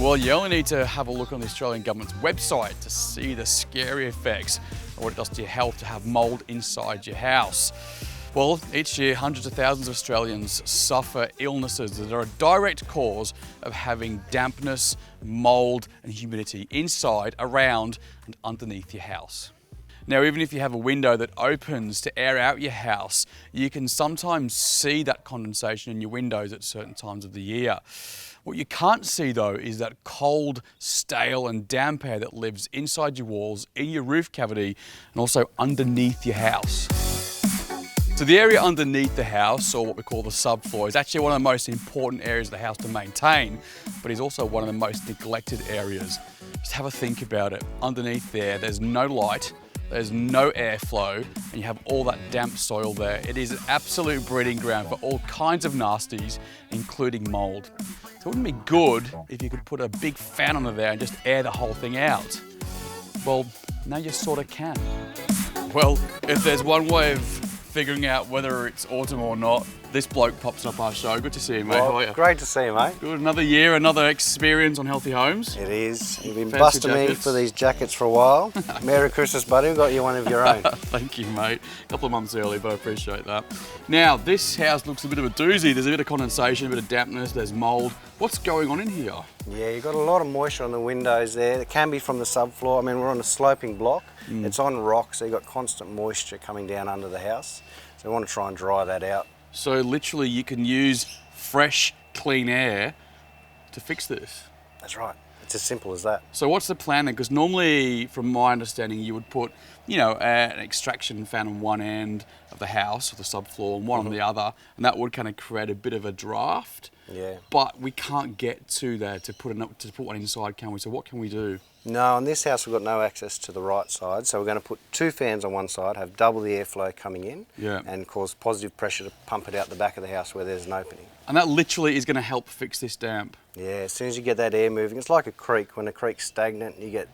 Well, you only need to have a look on the Australian government's website to see the scary effects of what it does to your health to have mould inside your house. Well, each year, hundreds of thousands of Australians suffer illnesses that are a direct cause of having dampness, mould and humidity inside, around and underneath your house. Now, even if you have a window that opens to air out your house, you can sometimes see that condensation in your windows at certain times of the year. What you can't see though is that cold, stale and damp air that lives inside your walls, in your roof cavity and also underneath your house. So the area underneath the house, or what we call the subfloor, is actually one of the most important areas of the house to maintain, but is also one of the most neglected areas. Just have a think about it. Underneath there, there's no light, there's no airflow, and you have all that damp soil there. It is an absolute breeding ground for all kinds of nasties, including mould. So it wouldn't be good if you could put a big fan under there and just air the whole thing out. Well, now you sort of can. Well, if there's one way of figuring out whether it's autumn or not, this bloke pops up our show. Good to see you, mate. Well, how are you? Great to see you, mate. Good. Another year, another experience on Healthy Homes. It is. You've been Fancy busting me jackets. for these jackets for a while. Merry Christmas, buddy. We've got you one of your own. Thank you, mate. A couple of months early, but I appreciate that. Now, this house looks a bit of a doozy. There's a bit of condensation, a bit of dampness, there's mould. What's going on in here? Yeah, you've got a lot of moisture on the windows there. It can be from the subfloor. I mean, we're on a sloping block. It's on rock, so you've got constant moisture coming down under the house. So we want to try and dry that out. So literally you can use fresh, clean air to fix this. That's right. It's as simple as that. So what's the plan then? Because normally, from my understanding, you would put, an extraction fan on one end of the house, or the subfloor, and one on the other, and that would kind of create a bit of a draft. Yeah. But we can't get to there to put one inside, can we? So what can we do? No, on this house we've got no access to the right side, so we're going to put two fans on one side, have double the airflow coming in, and cause positive pressure to pump it out the back of the house where there's an opening. And that literally is going to help fix this damp. Yeah, as soon as you get that air moving, it's like a creek. When a creek's stagnant, you get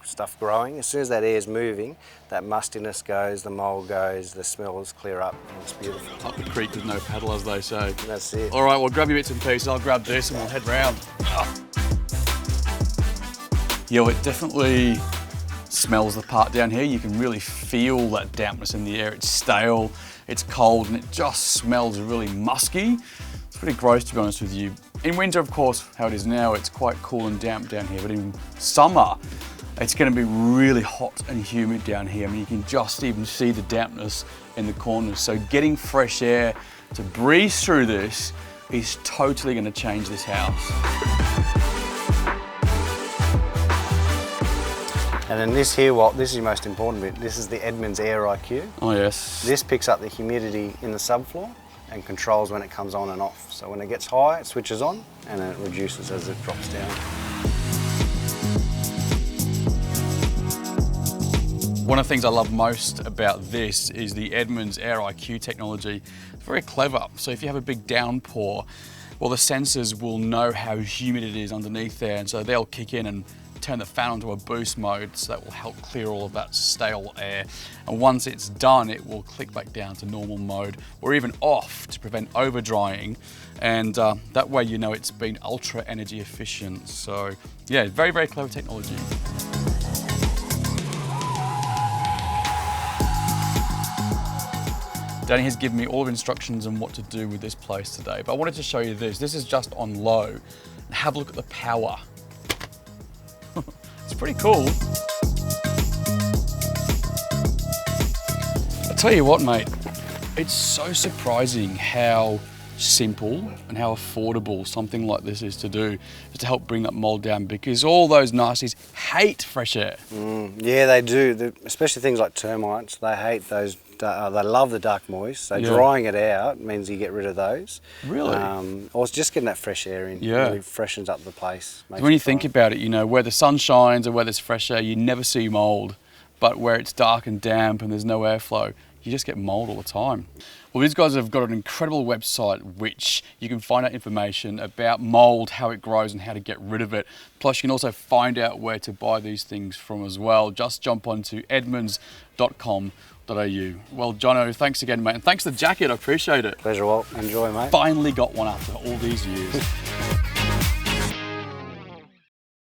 stuff growing. As soon as that air's moving, that mustiness goes, the mould goes, the smells clear up, and it's beautiful. Up the creek with no paddle, as they say. And that's it. All right, well, grab your bits and pieces. I'll grab this and we'll head round. Yeah, it definitely smells the part down here. You can really feel that dampness in the air. It's stale, it's cold, and it just smells really musky. It's pretty gross, to be honest with you. In winter, of course, how it is now, it's quite cool and damp down here, but in summer, it's going to be really hot and humid down here. I mean, you can just even see the dampness in the corners. So getting fresh air to breeze through this is totally going to change this house. And then this here, this is your most important bit. This is the Edmunds Air IQ. Oh yes. This picks up the humidity in the subfloor and controls when it comes on and off. So when it gets high, it switches on, and then it reduces as it drops down. One of the things I love most about this is the Edmunds Air IQ technology. It's very clever. So if you have a big downpour, well, the sensors will know how humid it is underneath there, and so they'll kick in and turn the fan onto a boost mode, so that will help clear all of that stale air. And once it's done, it will click back down to normal mode, or even off, to prevent over drying. And that way you know it's been ultra energy efficient. So yeah, very, very clever technology. Danny has given me all of instructions on what to do with this place today, but I wanted to show you this. This is just on low. Have a look at the power. It's pretty cool. I tell you what, mate, it's so surprising how simple and how affordable something like this is to do, just to help bring that mould down, because all those nasties hate fresh air. Yeah, they do. Especially things like termites. They hate those. They love the dark moist. So drying it out means you get rid of those. Really? Or it's just getting that fresh air in. Yeah. Really freshens up the place. When you think about it, where the sun shines or where there's fresh air, you never see mould. But where it's dark and damp and there's no airflow, you just get mould all the time. Well, these guys have got an incredible website which you can find out information about mould, how it grows and how to get rid of it. Plus you can also find out where to buy these things from as well. Just jump onto edmunds.com.au. Well, Jono, thanks again, mate. And thanks for the jacket, I appreciate it. Pleasure, Walt. Enjoy, mate. Finally got one after all these years.